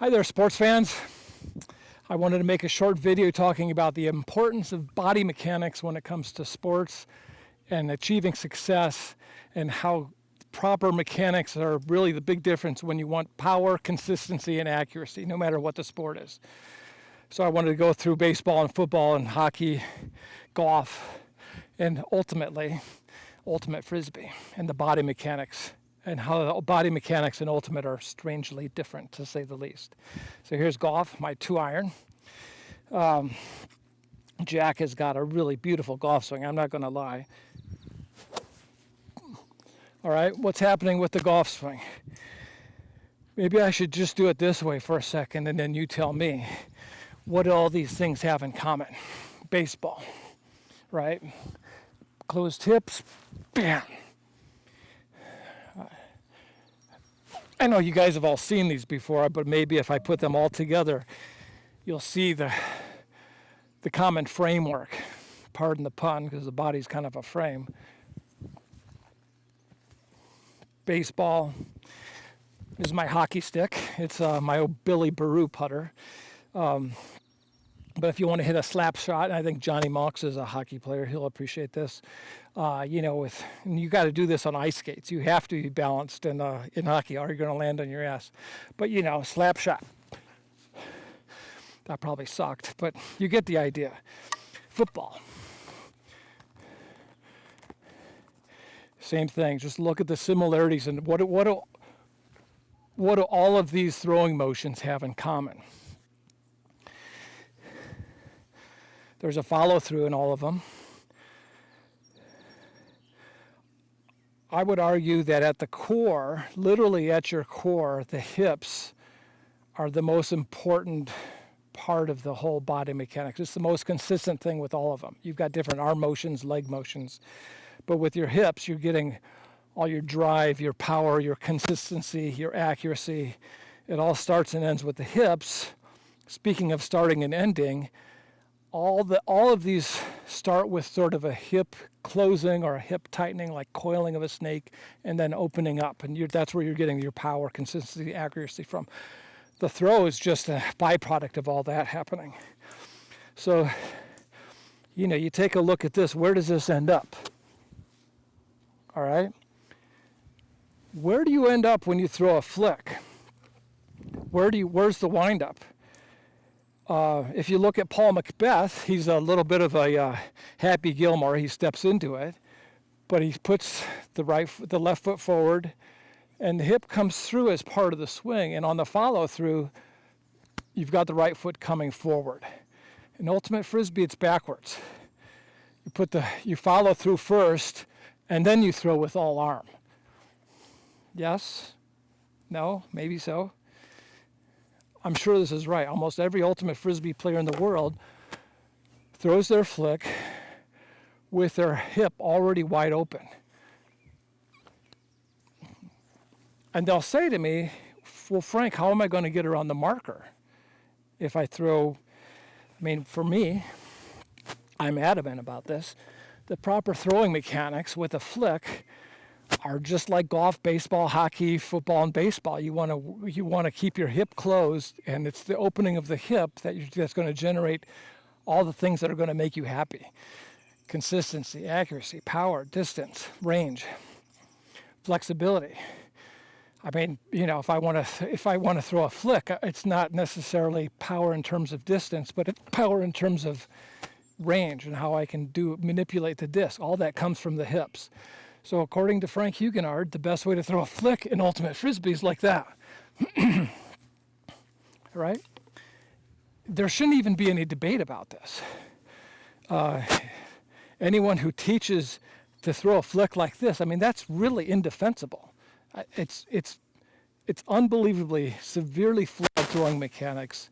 Hi there, sports fans. I wanted to make a short video talking about the importance of body mechanics when it comes to sports and achieving success, and how proper mechanics are really the big difference when you want power, consistency, and accuracy, no matter what the sport is. So I wanted to go through baseball and football and hockey, golf, and ultimately, ultimate Frisbee and the body mechanics, and how the body mechanics and ultimate are strangely different, to say the least. So here's golf, my 2-iron. Jack has got a really beautiful golf swing, I'm not going to lie. All right, what's happening with the golf swing? Maybe I should just do it this way for a second, and then you tell me, what do all these things have in common? Baseball, right? Closed hips, bam. I know you guys have all seen these before, but maybe if I put them all together, you'll see the common framework. Pardon the pun, because the body's kind of a frame. Baseball is my hockey stick. It's my old Billy Baru putter. But if you want to hit a slap shot, and I think Johnny Monks is a hockey player, he'll appreciate this. And you got to do this on ice skates. You have to be balanced in hockey, or you're going to land on your ass. But slap shot. That probably sucked, but you get the idea. Football. Same thing. Just look at the similarities, and what do all of these throwing motions have in common? There's a follow-through in all of them. I would argue that at the core, literally at your core, the hips are the most important part of the whole body mechanics. It's the most consistent thing with all of them. You've got different arm motions, leg motions, but with your hips, you're getting all your drive, your power, your consistency, your accuracy. It all starts and ends with the hips. Speaking of starting and ending, all of these start with sort of a hip closing or a hip tightening, like coiling of a snake, and then opening up. And that's where you're getting your power, consistency, accuracy from. The throw is just a byproduct of all that happening. So, you take a look at this. Where does this end up? All right? Where do you end up when you throw a flick? Where's the windup? If you look at Paul Macbeth, he's a little bit of a Happy Gilmore. He steps into it, but he puts the left foot forward, and the hip comes through as part of the swing. And on the follow-through, you've got the right foot coming forward. In ultimate Frisbee, it's backwards. You follow through first, and then you throw with all arm. Yes? No? Maybe so? I'm sure this is right. Almost every ultimate Frisbee player in the world throws their flick with their hip already wide open. And they'll say to me, well, Frank, how am I going to get around the marker if I throw? For me, I'm adamant about this. The proper throwing mechanics with a flick are just like golf, baseball, hockey, football, and baseball. You want to keep your hip closed, and it's the opening of the hip that's going to generate all the things that are going to make you happy. Consistency, accuracy, power, distance, range, flexibility. If I want to throw a flick, it's not necessarily power in terms of distance, but it's power in terms of range and how I can manipulate the disc. All that comes from the hips. So according to Frank Huguenard, the best way to throw a flick in ultimate Frisbee is like that. Right? There shouldn't even be any debate about this. Anyone who teaches to throw a flick like this, that's really indefensible. It's unbelievably severely flawed throwing mechanics.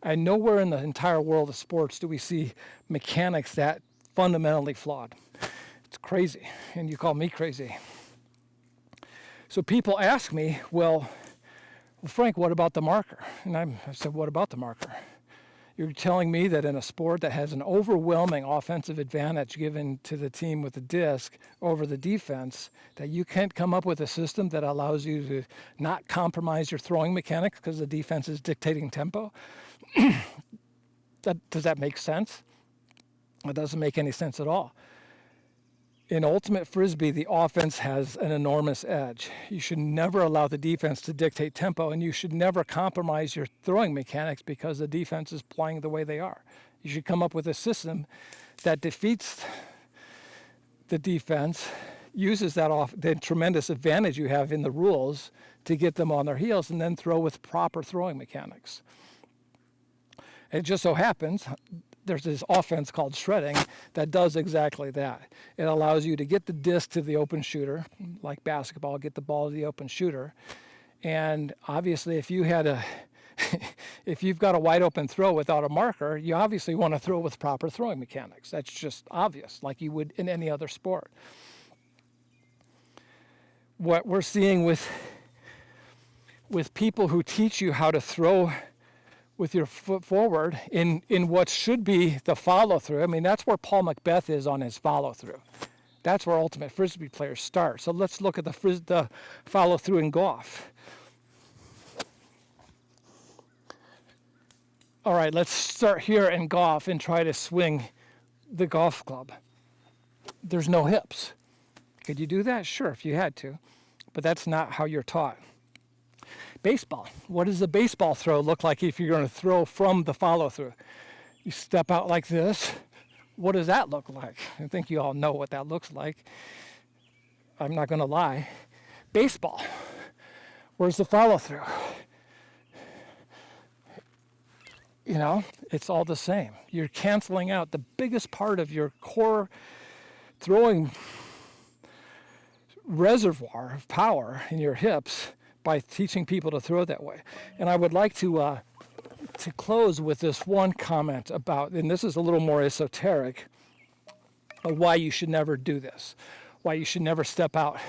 And nowhere in the entire world of sports do we see mechanics that fundamentally flawed. It's crazy, and you call me crazy. So people ask me, well, Frank, what about the marker? And I said, what about the marker? You're telling me that in a sport that has an overwhelming offensive advantage given to the team with the disc over the defense, that you can't come up with a system that allows you to not compromise your throwing mechanics because the defense is dictating tempo? Does that make sense? It doesn't make any sense at all. In ultimate Frisbee, the offense has an enormous edge. You should never allow the defense to dictate tempo, and you should never compromise your throwing mechanics because the defense is playing the way they are. You should come up with a system that defeats the defense, uses the tremendous advantage you have in the rules to get them on their heels, and then throw with proper throwing mechanics. It just so happens there's this offense called shredding that does exactly that. It allows you to get the disc to the open shooter, like basketball, get the ball to the open shooter. And obviously, if you've got a wide open throw without a marker, you obviously want to throw with proper throwing mechanics. That's just obvious, like you would in any other sport. What we're seeing with people who teach you how to throw with your foot forward in what should be the follow-through. I mean, that's where Paul Macbeth is on his follow-through. That's where ultimate Frisbee players start. So let's look at the follow-through in golf. All right, let's start here in golf and try to swing the golf club. There's no hips. Could you do that? Sure, if you had to. But that's not how you're taught. Baseball. What does a baseball throw look like if you're going to throw from the follow-through? You step out like this. What does that look like? I think you all know what that looks like. I'm not going to lie. Baseball. Where's the follow-through? You know, it's all the same. You're canceling out the biggest part of your core throwing reservoir of power in your hips by teaching people to throw that way. And I would like to close with this one comment about, and this is a little more esoteric, of why you should never do this, why you should never step out.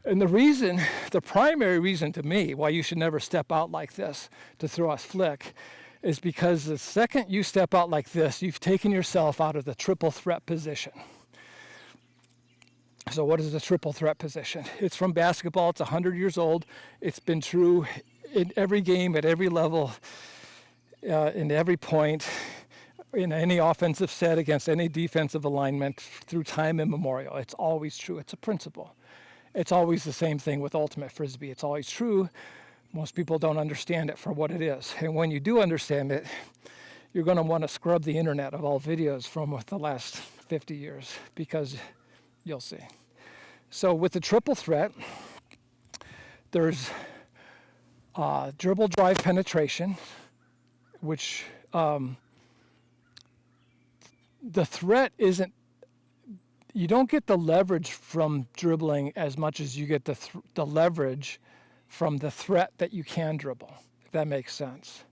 And the primary reason to me why you should never step out like this to throw a flick is because the second you step out like this, you've taken yourself out of the triple threat position. So what is the triple threat position? It's from basketball. It's 100 years old. It's been true in every game, at every level, in every point, in any offensive set against any defensive alignment through time immemorial. It's always true. It's a principle. It's always the same thing with ultimate Frisbee. It's always true. Most people don't understand it for what it is. And when you do understand it, you're going to want to scrub the internet of all videos from the last 50 years because you'll see. So with the triple threat, there's dribble, drive, penetration, which the threat isn't, you don't get the leverage from dribbling as much as you get the leverage from the threat that you can dribble, if that makes sense.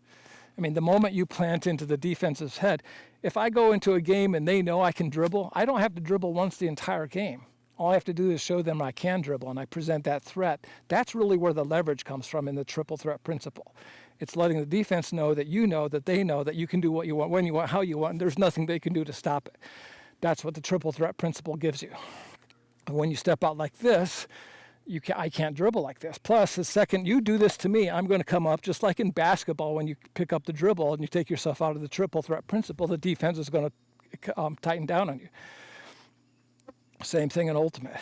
I mean, the moment you plant into the defense's head, if I go into a game and they know I can dribble, I don't have to dribble once the entire game. All I have to do is show them I can dribble, and I present that threat. That's really where the leverage comes from in the triple threat principle. It's letting the defense know that they know that you can do what you want, when you want, how you want, and there's nothing they can do to stop it. That's what the triple threat principle gives you. And when you step out like this, I can't dribble like this. Plus, the second you do this to me, I'm going to come up, just like in basketball, when you pick up the dribble and you take yourself out of the triple threat principle, the defense is going to tighten down on you. Same thing in ultimate.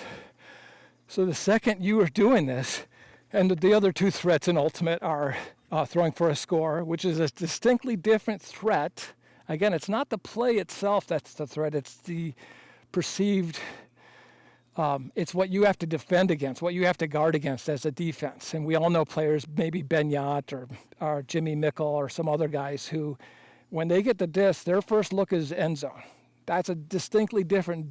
So the second you are doing this, and the other two threats in ultimate are throwing for a score, which is a distinctly different threat. Again, it's not the play itself that's the threat, it's the perceived, it's what you have to defend against, what you have to guard against as a defense. And we all know players, maybe Ben Yott or Jimmy Mickle or some other guys who, when they get the disc, their first look is end zone. That's a distinctly different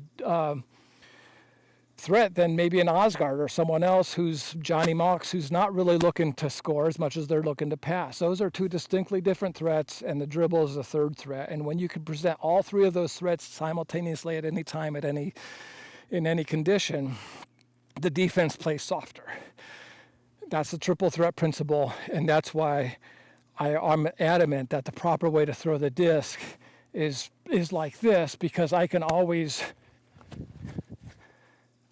threat than maybe an Osgard or someone else who's Johnny Mox, who's not really looking to score as much as they're looking to pass. Those are two distinctly different threats, and the dribble is the third threat. And when you can present all three of those threats simultaneously at any time, in any condition, the defense plays softer. That's the triple threat principle, and that's why I'm adamant that the proper way to throw the disc is like this, because I can always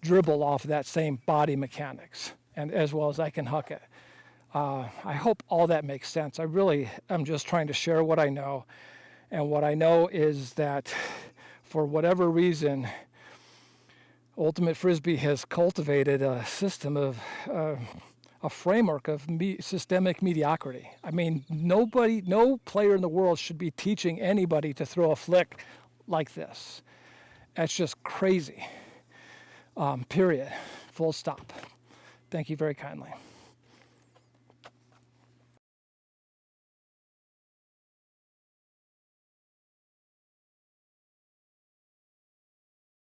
dribble off that same body mechanics, and as well as I can huck it. I hope all that makes sense. I'm just trying to share what I know, and what I know is that for whatever reason, Ultimate Frisbee has cultivated a system of a framework of systemic mediocrity. I mean, no player in the world should be teaching anybody to throw a flick like this. That's just crazy. Period. Full stop. Thank you very kindly.